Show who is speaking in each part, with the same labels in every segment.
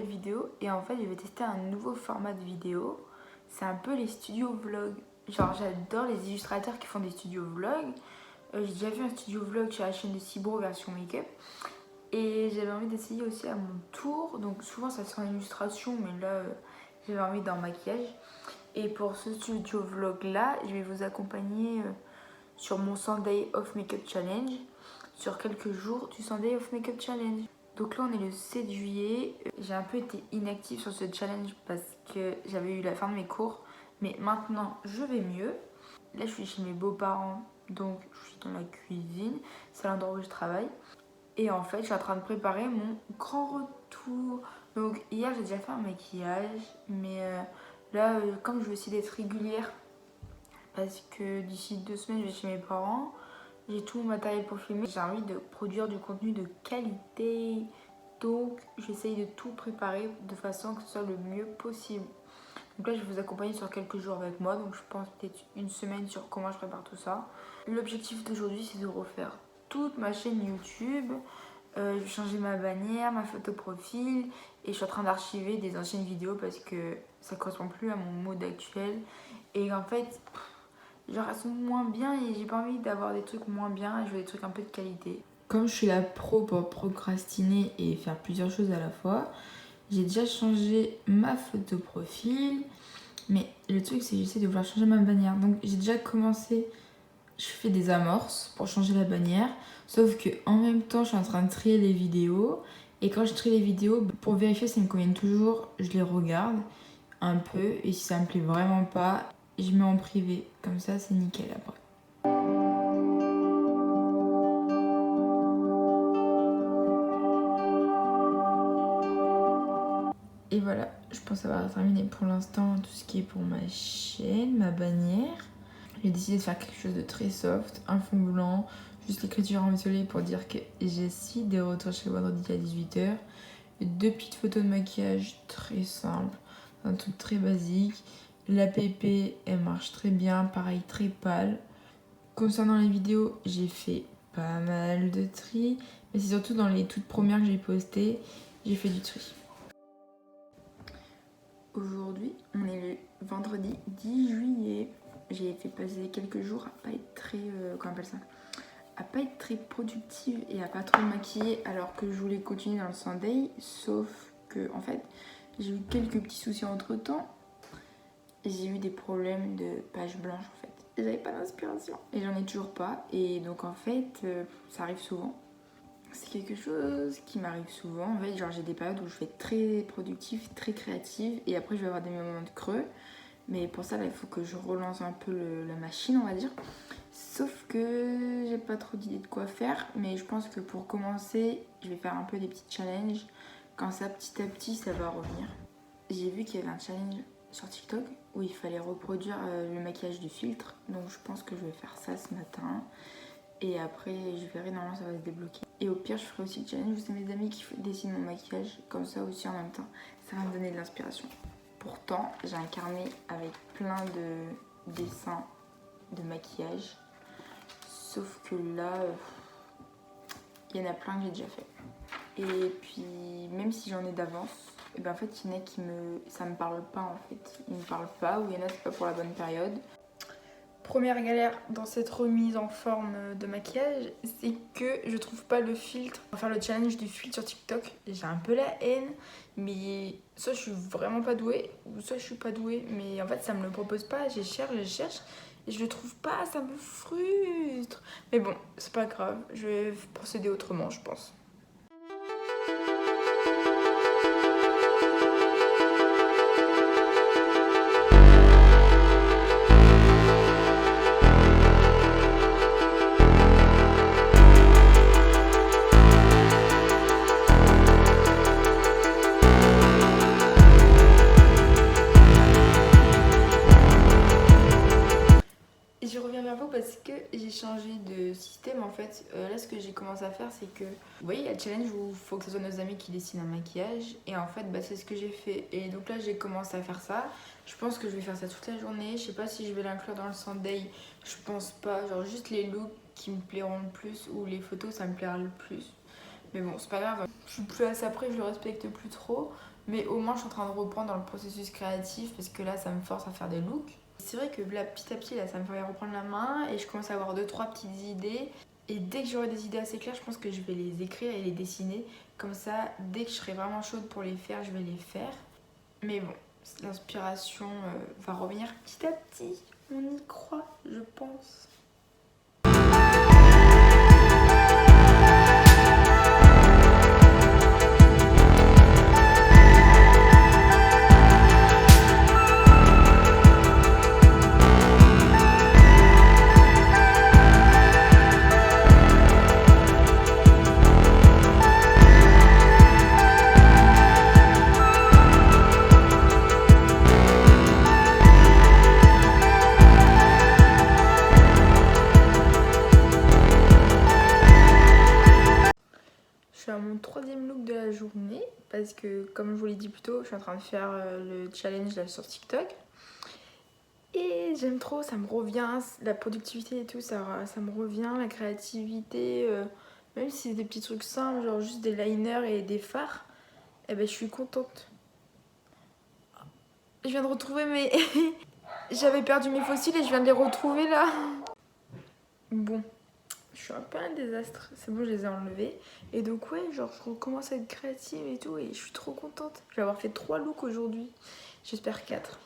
Speaker 1: nouvelle vidéo et en fait je vais tester un nouveau format de vidéo. C'est un peu les studios vlog. Genre j'adore les illustrateurs qui font des studios vlog. J'ai déjà vu un studio vlog sur la chaîne de Cibro version make-up. Et j'avais envie d'essayer aussi à mon tour. Donc souvent ça se fait en illustration mais là j'avais envie d'un maquillage. Et pour ce studio vlog là, je vais vous accompagner sur mon Sunday of Makeup Challenge. Sur quelques jours du Sunday of Makeup Challenge. Donc là on est le 7 juillet, j'ai un peu été inactive sur ce challenge parce que j'avais eu la fin de mes cours, mais maintenant je vais mieux. Là je suis chez mes beaux-parents, donc je suis dans la cuisine, c'est l'endroit où je travaille. Et en fait je suis en train de préparer mon grand retour. Donc hier j'ai déjà fait un maquillage, mais là comme je veux essayer d'être régulière, parce que d'ici 2 semaines je vais chez mes parents, j'ai tout mon matériel pour filmer. J'ai envie de produire du contenu de qualité. Donc j'essaye de tout préparer de façon que ce soit le mieux possible. Donc là je vais vous accompagner sur quelques jours avec moi. Donc je pense peut-être une semaine sur comment je prépare tout ça. L'objectif d'aujourd'hui c'est de refaire toute ma chaîne YouTube. Je vais changer ma bannière, ma photo profil. Et je suis en train d'archiver des anciennes vidéos parce que ça ne correspond plus à mon mode actuel. Et en fait... genre elles sont moins bien et j'ai pas envie d'avoir des trucs moins bien, je veux des trucs un peu de qualité. Comme je suis la pro pour procrastiner et faire plusieurs choses à la fois, j'ai déjà changé ma photo profil, mais le truc c'est que j'essaie de vouloir changer ma bannière. Donc j'ai déjà commencé, je fais des amorces pour changer la bannière, sauf que en même temps je suis en train de trier les vidéos et quand je trie les vidéos, pour vérifier si elles me conviennent toujours, je les regarde un peu et si ça me plaît vraiment pas, je mets en privé, comme ça c'est nickel après. Et voilà, je pense avoir terminé pour l'instant tout ce qui est pour ma chaîne, ma bannière. J'ai décidé de faire quelque chose de très soft, un fond blanc, juste l'écriture en violet pour dire que Jessie de retour chez vendredi à 18h. 2 petites photos de maquillage très simples, un truc très basique. La PP, elle marche très bien, pareil très pâle. Concernant les vidéos, j'ai fait pas mal de tri, mais c'est surtout dans les toutes premières que j'ai postées, j'ai fait du tri. Aujourd'hui, on est le vendredi 10 juillet. J'ai fait passer quelques jours à pas être très, comment on appelle ça, à pas être très productive et à pas trop me maquiller alors que je voulais continuer dans le Sunday, sauf que en fait, j'ai eu quelques petits soucis entre temps. J'ai eu des problèmes de page blanche en fait. J'avais pas d'inspiration et j'en ai toujours pas. Et donc en fait, ça arrive souvent. C'est quelque chose qui m'arrive souvent. En fait, genre j'ai des périodes où je vais être très productive, très créative et après je vais avoir des moments de creux. Mais pour ça, là, il faut que je relance un peu la machine, on va dire. Sauf que j'ai pas trop d'idées de quoi faire. Mais je pense que pour commencer, je vais faire un peu des petits challenges. Quand ça, petit à petit, ça va revenir. J'ai vu qu'il y avait un challenge sur TikTok où il fallait reproduire le maquillage du filtre. Donc je pense que je vais faire ça ce matin. Et après, je verrai, normalement ça va se débloquer. Et au pire, je ferai aussi le challenge. C'est mes amis qui dessinent mon maquillage. Comme ça aussi en même temps, ça va me donner de l'inspiration. Pourtant, j'ai un carnet avec plein de dessins de maquillage. Sauf que là, il y en a plein que j'ai déjà fait. Et puis, même si j'en ai d'avance, et ben en fait, il y en a qui ça me parle pas en fait. Ils me parlent pas ou il y en a, c'est pas pour la bonne période. Première galère dans cette remise en forme de maquillage, c'est que je trouve pas le filtre. On va faire le challenge du filtre sur TikTok. J'ai un peu la haine, mais soit je suis vraiment pas douée, ou soit je suis pas douée. Mais en fait, ça me le propose pas. Je cherche, et je le trouve pas. Ça me frustre. Mais bon, c'est pas grave. Je vais procéder autrement, je pense. Je reviens vers vous parce que j'ai changé de système en fait. Là, ce que j'ai commencé à faire, c'est que vous voyez, il y a le challenge où il faut que ce soit nos amis qui dessinent un maquillage. Et en fait, c'est ce que j'ai fait. Et donc là, j'ai commencé à faire ça. Je pense que je vais faire ça toute la journée. Je sais pas si je vais l'inclure dans le Sunday. Je pense pas. Genre, juste les looks qui me plairont le plus ou les photos, ça me plaira le plus. Mais bon, c'est pas grave, je suis plus à ça près, je le respecte plus trop. Mais au moins, je suis en train de reprendre dans le processus créatif parce que là, ça me force à faire des looks. C'est vrai que là, petit à petit, là, ça me fait reprendre la main et je commence à avoir 2-3 petites idées. Et dès que j'aurai des idées assez claires, je pense que je vais les écrire et les dessiner. Comme ça, dès que je serai vraiment chaude pour les faire, je vais les faire. Mais bon, l'inspiration va revenir petit à petit. On y croit, je pense. Je suis à mon 3e look de la journée parce que, comme je vous l'ai dit plus tôt, je suis en train de faire le challenge là sur TikTok. Et j'aime trop, ça me revient, la productivité et tout, ça me revient, la créativité. Même si c'est des petits trucs simples, genre juste des liners et des fards, eh ben, je suis contente. Je viens de retrouver mes... J'avais perdu mes fossiles et je viens de les retrouver là. Bon. Je suis un peu un désastre, c'est bon, je les ai enlevés. Et donc ouais, genre je recommence à être créative et tout et je suis trop contente. Je vais avoir fait 3 looks aujourd'hui, j'espère 4.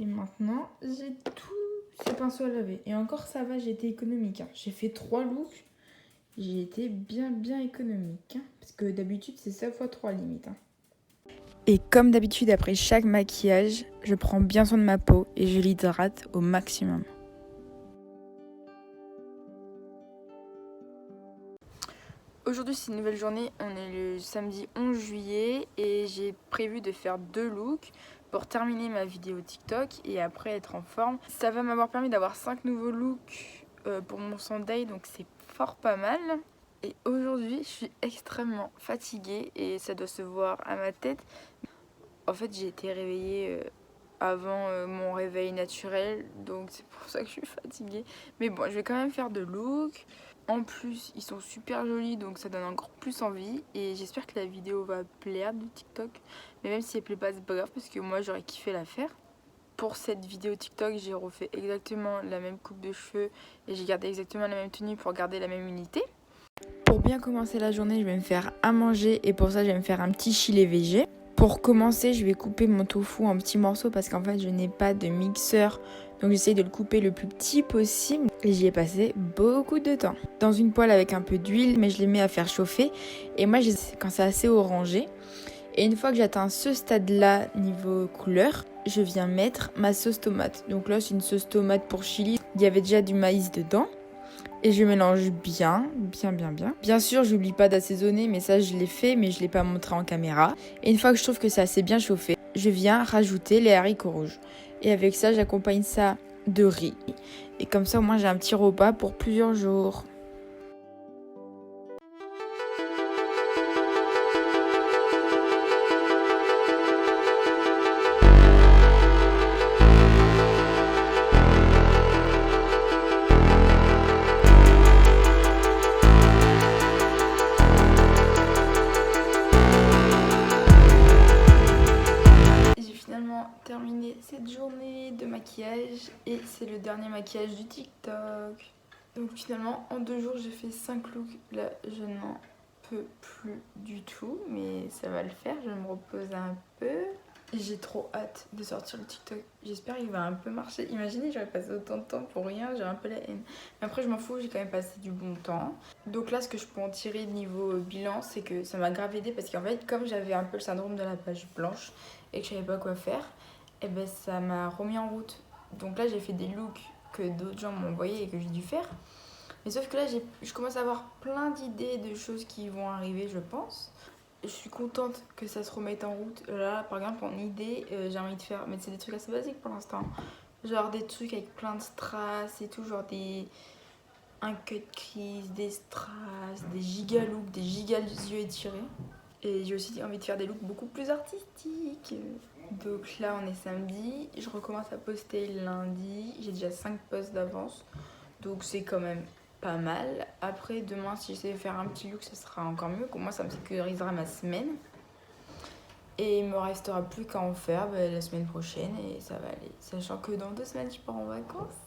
Speaker 1: Et maintenant, j'ai tous ces pinceaux à laver. Et encore ça va, j'ai été économique. Hein. J'ai fait 3 looks, j'ai été bien économique. Hein. Parce que d'habitude c'est 7 fois 3 limite. Hein. Et comme d'habitude, après chaque maquillage, je prends bien soin de ma peau et je l'hydrate au maximum. Aujourd'hui, c'est une nouvelle journée. On est le samedi 11 juillet et j'ai prévu de faire 2 looks pour terminer ma vidéo TikTok et après être en forme. Ça va m'avoir permis d'avoir 5 nouveaux looks pour mon Sunday, donc c'est fort pas mal. Et aujourd'hui, je suis extrêmement fatiguée et ça doit se voir à ma tête. En fait, j'ai été réveillée avant mon réveil naturel, donc c'est pour ça que je suis fatiguée. Mais bon, je vais quand même faire 2 looks. En plus, ils sont super jolis, donc ça donne encore plus envie. Et j'espère que la vidéo va plaire de TikTok. Mais même si elle plaît pas, c'est pas grave, parce que moi, j'aurais kiffé la faire. Pour cette vidéo TikTok, j'ai refait exactement la même coupe de cheveux et j'ai gardé exactement la même tenue pour garder la même unité. Pour bien commencer la journée, je vais me faire à manger et pour ça, je vais me faire un petit chili végé. Pour commencer, je vais couper mon tofu en petits morceaux parce qu'en fait, je n'ai pas de mixeur. Donc j'essaye de le couper le plus petit possible et j'y ai passé beaucoup de temps. Dans une poêle avec un peu d'huile, mais je les mets à faire chauffer. Et moi, quand c'est assez orangé, et une fois que j'atteins ce stade-là niveau couleur, je viens mettre ma sauce tomate. Donc là, c'est une sauce tomate pour chili. Il y avait déjà du maïs dedans. Et je mélange bien. Bien sûr, j'oublie pas d'assaisonner, mais ça je l'ai fait, mais je l'ai pas montré en caméra. Et une fois que je trouve que c'est assez bien chauffé, je viens rajouter les haricots rouges. Et avec ça, j'accompagne ça de riz. Et comme ça, au moins, j'ai un petit repas pour plusieurs jours. Terminé cette journée de maquillage et c'est le dernier maquillage du TikTok. Donc finalement en 2 jours j'ai fait 5 looks. Là je n'en peux plus du tout, mais ça va le faire, je vais me reposer un peu. J'ai trop hâte de sortir le TikTok. J'espère qu'il va un peu marcher. Imaginez, j'aurais passé autant de temps pour rien, j'ai un peu la haine. Mais après je m'en fous, j'ai quand même passé du bon temps. Donc là ce que je peux en tirer niveau bilan, c'est que ça m'a grave aidé parce qu'en fait comme j'avais un peu le syndrome de la page blanche et que je savais pas quoi faire, et ben ça m'a remis en route. Donc là j'ai fait des looks que d'autres gens m'ont envoyé et que j'ai dû faire. Mais sauf que là je commence à avoir plein d'idées de choses qui vont arriver, je pense. Je suis contente que ça se remette en route. Là par exemple en idée j'ai envie de faire, mais c'est des trucs assez basiques pour l'instant. Genre des trucs avec plein de strass et tout, genre un cut crease, des strass, des giga looks, des giga yeux étirés. Et j'ai aussi envie de faire des looks beaucoup plus artistiques. Donc là on est samedi, je recommence à poster lundi, j'ai déjà 5 posts d'avance. Donc c'est quand même pas mal. Après demain si j'essaie de faire un petit look ça sera encore mieux. Pour moi ça me sécurisera ma semaine. Et il me restera plus qu'à en faire la semaine prochaine et ça va aller. Sachant que dans 2 semaines je pars en vacances.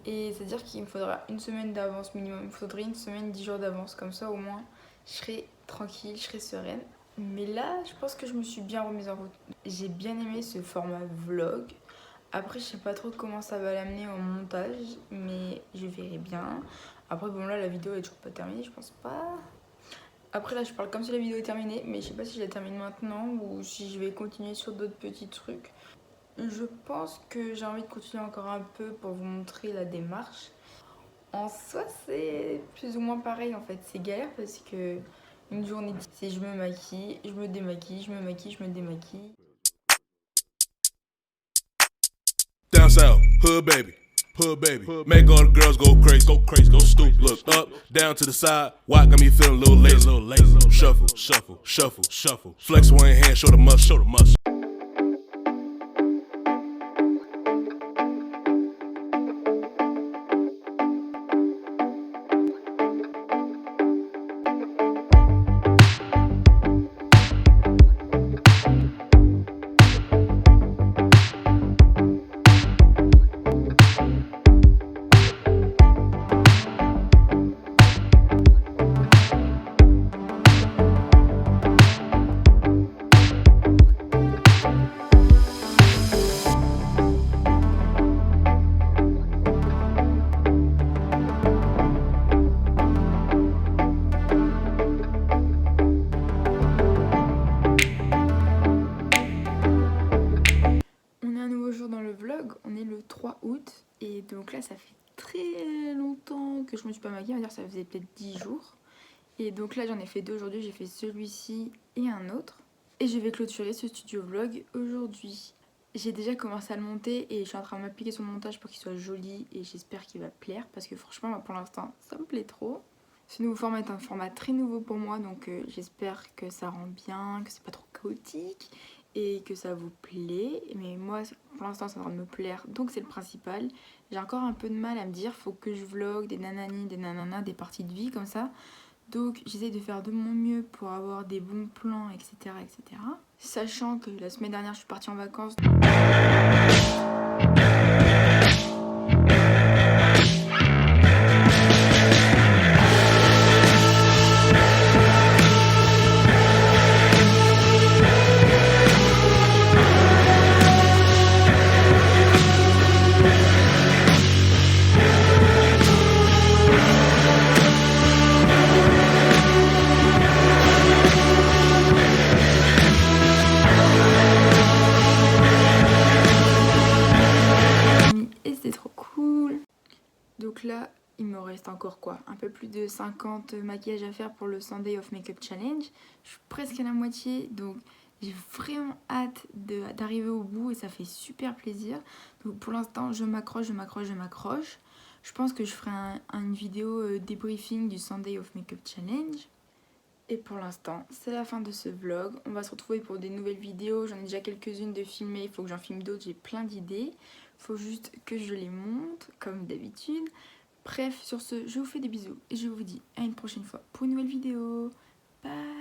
Speaker 1: Et c'est-à-dire qu'il me faudra une semaine d'avance minimum. Il me faudrait une semaine, 10 jours d'avance. Comme ça au moins je serai tranquille, je serai sereine. Mais là je pense que je me suis bien remise en route. J'ai bien aimé ce format vlog. Après je sais pas trop comment ça va l'amener au montage. Mais je verrai bien. Après bon là la vidéo est toujours pas terminée, je pense pas. Après là je parle comme si la vidéo est terminée, mais je sais pas si je la termine maintenant ou si je vais continuer sur d'autres petits trucs. Je pense que j'ai envie de continuer encore un peu pour vous montrer la démarche. En soi c'est plus ou moins pareil en fait, c'est galère parce que une journée c'est je me maquille, je me démaquille, je me maquille, je me démaquille.
Speaker 2: Down south, hood baby, make all the girls go crazy, go stupid. Look up, down to the side, why got me feeling a little lazy. Shuffle, shuffle, shuffle, shuffle. Flex one hand, show the muscle.
Speaker 1: On est le 3 août et donc là ça fait très longtemps que je me suis pas maquillée, on va dire ça faisait peut-être 10 jours. Et donc là j'en ai fait 2 aujourd'hui, j'ai fait celui-ci et un autre. Et je vais clôturer ce studio vlog aujourd'hui. J'ai déjà commencé à le monter et je suis en train de m'appliquer sur le montage pour qu'il soit joli et j'espère qu'il va plaire parce que franchement pour l'instant ça me plaît trop. Ce nouveau format est un format très nouveau pour moi donc j'espère que ça rend bien, que c'est pas trop chaotique et que ça vous plaît. Mais moi pour l'instant ça va me plaire donc c'est le principal. J'ai encore un peu de mal à me dire faut que je vlog des nanani, des nananas, des parties de vie comme ça. Donc j'essaie de faire de mon mieux pour avoir des bons plans, etc. etc. Sachant que la semaine dernière je suis partie en vacances. Et c'était trop cool. Donc là, il me reste encore quoi, un peu plus de 50 maquillages à faire pour le Sunday of Makeup Challenge. Je suis presque à la moitié, donc j'ai vraiment hâte d'arriver au bout et ça fait super plaisir. Donc pour l'instant, je m'accroche. Je pense que je ferai une vidéo débriefing du Sunday of Makeup Challenge. Et pour l'instant, c'est la fin de ce vlog. On va se retrouver pour des nouvelles vidéos. J'en ai déjà quelques-unes de filmées. Il faut que j'en filme d'autres. J'ai plein d'idées. Il faut juste que je les monte, comme d'habitude. Bref, sur ce, je vous fais des bisous. Et je vous dis à une prochaine fois pour une nouvelle vidéo. Bye!